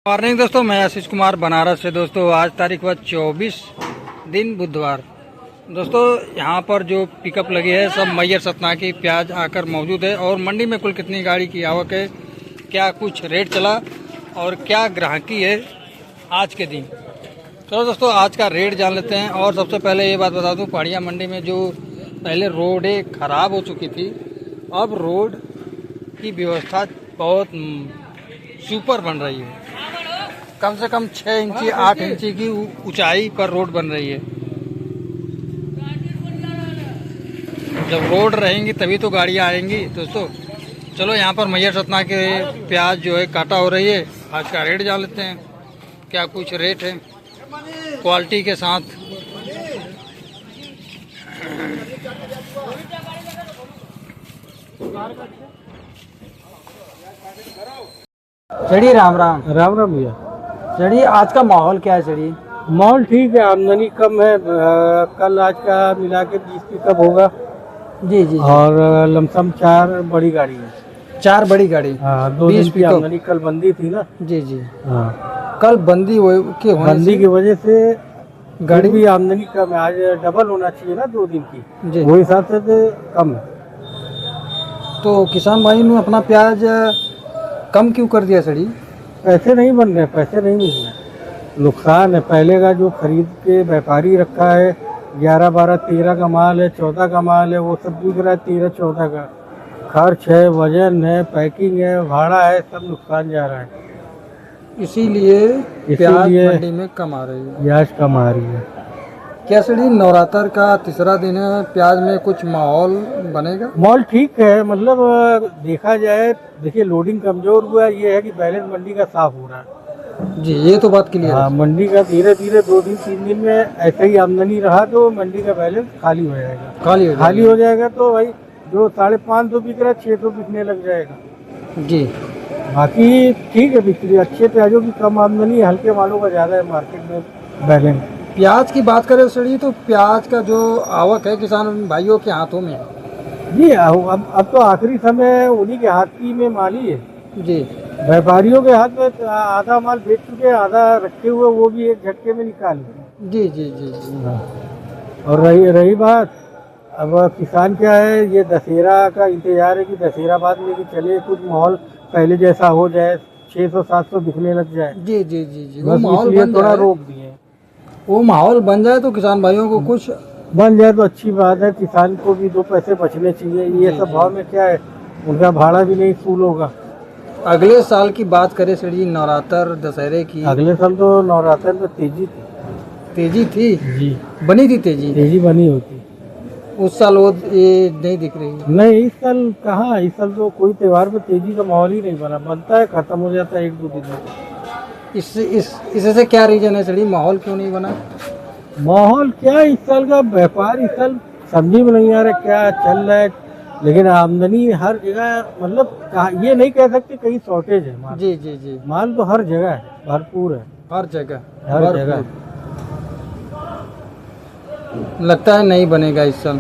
Morning दोस्तों, मैं आशीष कुमार बनारस से। दोस्तों आज तारीख हुआ 24 दिन बुधवार। दोस्तों यहाँ पर जो पिकअप लगी है सब मैयर सतना की प्याज आकर मौजूद है। और मंडी में कुल कितनी गाड़ी की आवक है, क्या कुछ रेट चला और क्या ग्राहकी है आज के दिन। चलो दोस्तों आज का रेट जान लेते हैं। और सबसे पहले ये बात बता दूँ, पहाड़िया मंडी में जो पहले रोडें खराब हो चुकी थी, अब रोड की व्यवस्था बहुत सुपर बन रही है। कम से कम 6 इंची 8 इंची की ऊंचाई पर रोड बन रही है। जब रोड रहेंगी तभी तो गाड़ियां आएंगी दोस्तों। चलो यहाँ पर मैयर सतना के प्याज जो है काटा हो रही है। आज का रेट जान लेते हैं, क्या कुछ रेट है क्वालिटी के साथ। चढ़ी राम राम राम राम भैया। चढ़ी, आज का माहौल क्या है चढ़ी? माहौल ठीक है, आमदनी कम है। कल आज का मिला के 20 पिकअप होगा। जी जी। और लमसम 4 बड़ी गाड़ी है। 4 बड़ी गाड़ी। हाँ, 2 दिन की आमदनी। कल बंदी थी ना। जी जी। हाँ, कल बंदी के होने बंदी से की वजह से गाड़ी भी आमदनी कम है। आज डबल होना चाहिए ना 2 दिन की जी। वो हिसाब से तो कम है। तो किसान भाई ने अपना प्याज कम क्यों कर दिया सड़ी? पैसे नहीं बन रहे, पैसे नहीं मिल रहे, नुकसान है। पहले का जो खरीद के व्यापारी रखा है 11, 12, 13 का माल है, 14 का माल है, वो सब बिक रहा है 13, 14 का। खर्च है, वजन है, पैकिंग है, भाड़ा है, सब नुकसान जा रहा है। इसीलिए प्याज मंडी में कम आ रही है। प्याज कम आ रही है। क्या सड़ी नवरात्र का तीसरा दिन है, प्याज में कुछ माहौल बनेगा? मॉल ठीक है, मतलब देखा जाए, देखिए लोडिंग कमजोर हुआ है। ये है कि बैलेंस मंडी का साफ हो रहा है। जी, ये तो बात क्लियर हाँ, है। मंडी का धीरे धीरे 2 दिन 3 दिन में ऐसे ही आमदनी रहा तो मंडी का बैलेंस खाली हो जाएगा। खाली हो जाएगा तो भाई जो 550 बिक रहा है 600 बिकने लग जाएगा। जी। बाकी ठीक है, बिक्री अच्छे प्याजों की कम आमदनी, हल्के मालों का ज़्यादा है मार्केट में बैलेंस। प्याज की बात करें सड़ी तो प्याज का जो आवक है किसान भाइयों के हाथों में है। जी, अब तो आखिरी समय उन्हीं के हाथ की में माल ही है। जी। व्यापारियों के हाथ में आधा माल बेच चुके, आधा रखे हुए, वो भी एक झटके में निकाल लिए। जी जी जी जी। और रही बात, अब किसान क्या है, ये दशहरा का इंतजार है कि दशहरा बाद में कि चले कुछ माहौल पहले जैसा हो जाए, 600-700 बिकने लग जाए। जी जी जी जी। बस इसलिए थोड़ा रोक दिए। वो माहौल बन जाए तो किसान भाइयों को कुछ बन जाए तो अच्छी बात है। किसान को भी 2 पैसे बचने चाहिए। ये सब भाव में क्या है, उनका भाड़ा भी नहीं फूल होगा। अगले साल की बात करें सड़ी, नवरात्र दशहरे की, अगले साल तो नवरात्र में तेजी थी। तेजी थी जी, बनी थी तेजी बनी होती। उस साल वो ये नहीं दिख रही। नहीं, इस साल कहाँ, इस साल तो कोई त्योहार में तेजी का माहौल ही नहीं बना। बनता है, खत्म हो जाता है 1-2 दिन में। इससे क्या रीजन है सड़ी, माहौल क्यों नहीं बना? माहौल क्या, इस साल का व्यापार इस साल समझ में नहीं आ रहा क्या चल रहा है। लेकिन आमदनी हर जगह, मतलब ये नहीं कह सकते कहीं शॉर्टेज है माल। जी जी जी। माल तो हर जगह है, भरपूर है। हर जगह जगह लगता है नहीं बनेगा इस साल।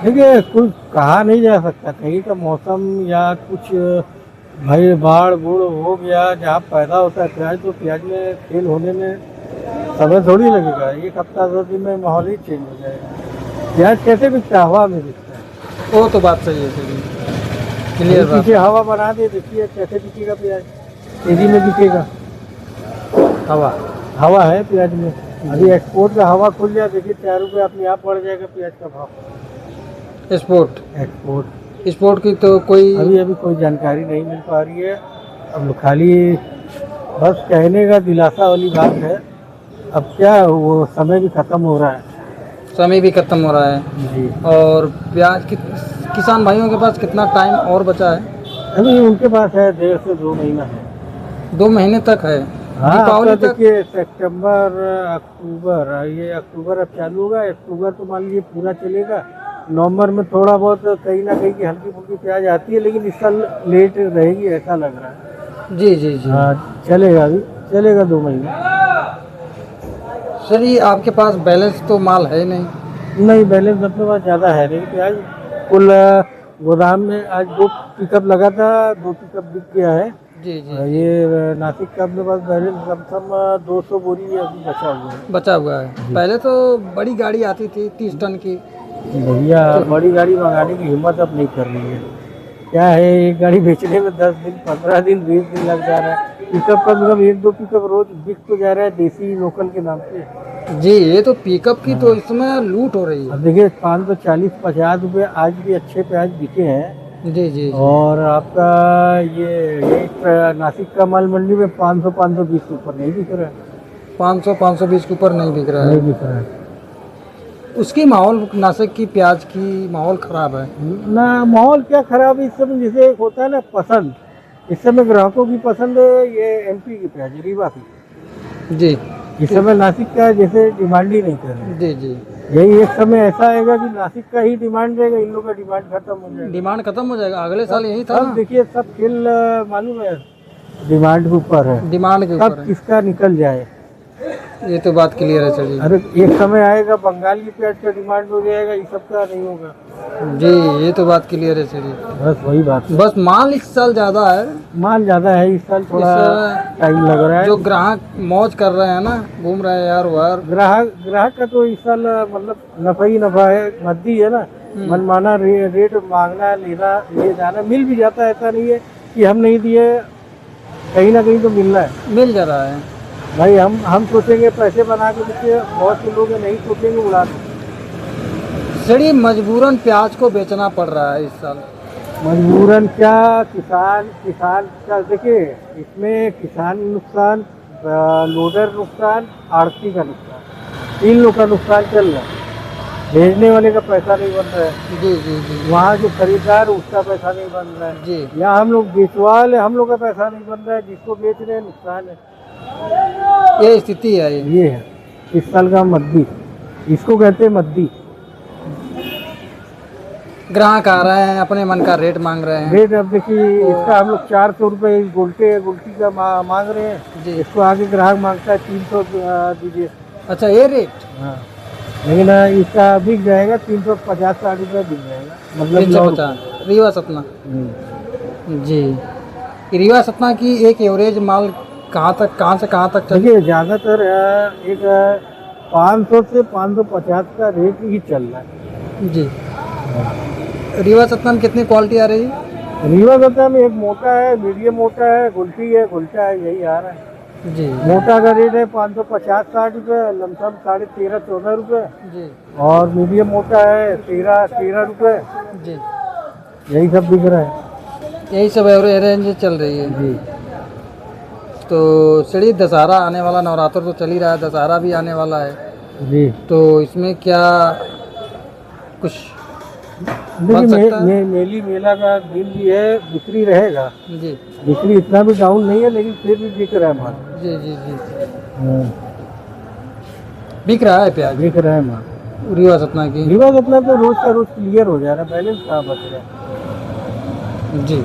देखिए, कुछ कहा नहीं जा सकता, कहीं का मौसम या कुछ भाई बाढ़ बूढ़ हो गया। जहाँ पैदा होता है प्याज, तो प्याज में फेल होने में समय थोड़ी लगेगा। 1 हफ्ता 2 दिन में माहौल ही चेंज हो जाएगा। प्याज कैसे बिकता है? हवा में बिकता है। वो तो बात सही है सही, क्लियर बात। पीछे हवा बना दे, देखिए कैसे बिकेगा प्याज, तेजी में बिकेगा। हवा है प्याज में। अभी एक्सपोर्ट का हवा खुल जाए, देखिए 4 रुपये अपने आप बढ़ जाएगा प्याज का भाव। एक्सपोर्ट की तो कोई अभी कोई जानकारी नहीं मिल पा रही है। अब खाली बस कहने का दिलासा वाली बात है। अब क्या, वो समय भी खत्म हो रहा है। जी। और प्याज की किसान भाइयों के पास कितना टाइम और बचा है? अभी उनके पास है 1.5 से 2 महीना है। 2 महीने तक है। हाँ, दीपावली तक। देखिए सितंबर अक्टूबर, ये अक्टूबर अब चालू होगा। अक्टूबर तो मान लीजिए पूरा चलेगा। नवंबर में थोड़ा बहुत कहीं ना कहीं की हल्की फुल्की प्याज आती है, लेकिन इस साल लेट रहेगी ऐसा लग रहा है। जी जी जी। हाँ, चलेगा, अभी चलेगा 2 महीने। सर, ये आपके पास बैलेंस तो माल है नहीं, बैलेंस अपने पास ज़्यादा है नहीं प्याज। कुल गोदाम में आज 2 पिकअप लगा था, 2 पिकअप बिक गया है। जी जी ये नासिक का अपने पास बैलेंस लमसम 200 बोरी अभी बचा हुआ है। बचा हुआ है। पहले तो बड़ी गाड़ी आती थी 30 टन की। भैया बड़ी गाड़ी मंगाने की हिम्मत अब नहीं कर रही है। क्या है, एक गाड़ी बेचने में 10 दिन 15 दिन 20 दिन लग जा रहा है। पिकअप कम से कम 1-2 पिकअप रोज बिक तो जा रहा है देसी लोकल के नाम पे। जी ये तो पिकअप की तो इसमें लूट हो रही है। अब देखिए 540-50 रुपये आज भी अच्छे प्याज बिके हैं। जी जी और आपका ये नासिक का माल मंडी में 500-520 के ऊपर नहीं बिक रहा है। 500-520 के ऊपर नहीं बिक रहा नहीं है। बिक रहा है उसकी माहौल नासिक की प्याज की माहौल खराब है ना। माहौल क्या खराब है इस समय, जैसे एक होता है ना पसंद, इस समय ग्राहकों की पसंद है ये एमपी की प्याज रीवा की। जी। इस समय नासिक का जैसे डिमांड ही नहीं कर रहे। जी जी यही एक समय ऐसा आएगा कि नासिक का ही डिमांड रहेगा, इन लोगों का डिमांड खत्म हो जाएगा। डिमांड खत्म हो जाएगा। अगले साल यही था अब ना। देखिए सब खेल मालूम है डिमांड के ऊपर है, डिमांड के ऊपर कब है। किसका निकल जाए। ये तो बात क्लियर है सर जी। अरे एक समय आएगा बंगाल की प्याज का डिमांड हो जाएगा, ये सब का नहीं होगा। जी ये तो बात क्लियर है सर जी। बस वही बात है। बस माल इस साल ज्यादा है। माल ज्यादा है इस साल, थोड़ा टाइम लग रहा है। जो ग्राहक मौज कर रहे हैं ना, घूम रहे हैं यार वार। ग्राहक का तो इस साल मतलब नफा ही नफा है, मद्दी है ना। मनमाना रेट मांगना लेना ले जाना, मिल भी जाता है, ऐसा नहीं है कि हम नहीं दिए, कहीं ना कहीं तो मिल रहा है। मिल जा रहा है भाई हम सोचेंगे पैसे बना के देखिए, बहुत से लोग नहीं सोचेंगे उड़ा देंगे। सड़ी मजबूरन प्याज को बेचना पड़ रहा है इस साल। मजबूरन क्या, किसान का देखिए इसमें किसान नुकसान, लोडर नुकसान, आड़ती का नुकसान, 3 लोग का नुकसान चल रहा है। भेजने वाले का पैसा नहीं बन रहा है, जी जी जी वहाँ जो खरीदार उसका पैसा नहीं बन रहा है, जी। या हम लोग बेचवा ले हम लोग का पैसा नहीं बन रहा है, जिसको बेच रहे हैं नुकसान है। ये स्थिति है ये है इस साल का मद्दी, इसको कहते हैं मद्दी। ग्राहक आ रहे हैं, अपने मन का रेट मांग रहे हैं। रेट अब देखिए इसका हम लोग 400 रुपये गुल्टी का मांग रहे हैं जी। इसको आगे ग्राहक मांगता है 300 दीजिए। अच्छा ये रेट हाँ, लेकिन इसका बिक जाएगा 350-60 रुपये बिक जाएगा, मतलब 350 रीवा सतना। जी रीवा सतना की एक एवरेज माल कहाँ से कहाँ तक चल? देखिए ज़्यादातर एक 500 से 550 का रेट ही चल रहा है। जी। रीवा सतना में कितनी क्वालिटी आ रही है? रीवा सतना में एक मोटा है, मीडियम मोटा है, गुल्टी है, गुल्टा है, यही आ रहा है। जी। मोटा का रेट है 550-60 रुपये, लमसम 13.5-14 रुपये। जी और मीडियम मोटा है 13 रुपये। जी यही सब बिक रहा है। यही सब एवरेज रेंज चल रही है। जी तो सड़ी दशहरा आने वाला, नवरात्र तो चल ही रहा है, दशहरा भी आने वाला है, जी। तो इसमें क्या कुछ देखिए बन सकता है? मेली मेला का दिन भी है, बिक्री रहेगा। जी बिक्री इतना भी डाउन नहीं है, लेकिन फिर भी बिक रहा है माल। जी जी जी बिक रहा है प्याज बिक रहा है माल। रीवा सतना की। रीवा सतना तो रोज का रोज क्लियर हो जा रहा है, बैलेंस कहाँ बच रहा है। जी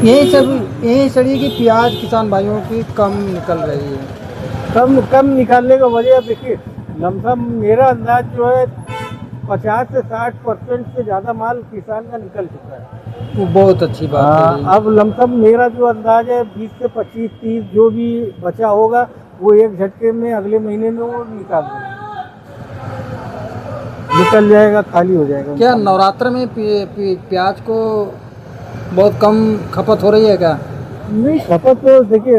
यही सड़ी की प्याज किसान भाइयों की कम निकल रही है। कम निकालने का वजह देखिए, लमसम मेरा अंदाज जो है 50 से 60% से ज़्यादा माल किसान का निकल चुका है। वो बहुत अच्छी बात है। अब लमसम मेरा जो अंदाज है 20 से 25-30 जो भी बचा होगा वो एक झटके में अगले महीने में वो निकल जाएगा, खाली हो जाएगा। क्या नवरात्र में प्याज को बहुत कम खपत हो रही है क्या? नहीं, खपत तो देखिए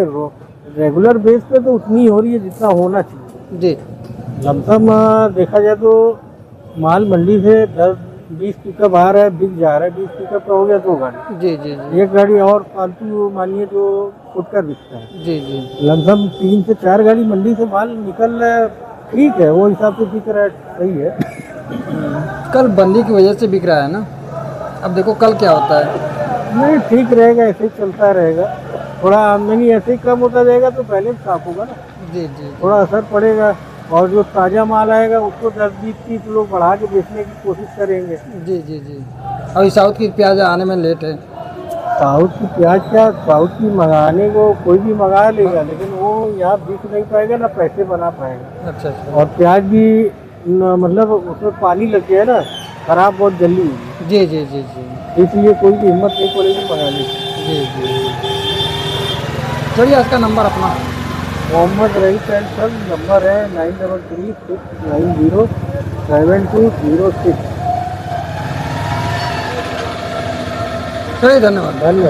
रेगुलर बेस पे तो उतनी हो रही है जितना होना चाहिए। जी लमसम देखा जाए तो माल मंडी से 10-20 पिकअप आ रहा है, बिक जा रहा है। 20 पिकअप का हो गया 2 गाड़ी। जी जी जी एक गाड़ी और फालतू मानिए जो फुटकर बिकता है। जी जी लमसम 3 से 4 गाड़ी मंडी से माल निकल रहा है, ठीक है, वो हिसाब से बिक रहा है, सही है। कल बंदी की वजह से बिक रहा है ना, अब देखो कल क्या होता है। नहीं, ठीक रहेगा, ऐसे ही चलता रहेगा। थोड़ा आमदनी ऐसे ही कम होता जाएगा तो बैलेंस साफ होगा ना, जी जी थोड़ा असर पड़ेगा। और जो ताज़ा माल आएगा उसको 10-20-30 लोग बढ़ा के बेचने की कोशिश करेंगे। जी जी जी अभी साउथ की प्याज आने में लेट है। साउथ की प्याज क्या, साउथ की मंगाने को कोई भी मंगा लेगा, लेकिन वो यहाँ बिक नहीं पाएगा ना पैसे बना पाएगा। अच्छा अच्छा और प्याज भी मतलब उसमें पानी लग गया है ना, खराब बहुत जल्दी होगी, जी जी जी जी इसलिए कोई भी हिम्मत नहीं पड़ेगी मंगाने की। जी जी चलिए आज का नंबर अपना। Mohammad rice and sun, number है 9336907206। चलिए धन्यवाद। धन्यवाद।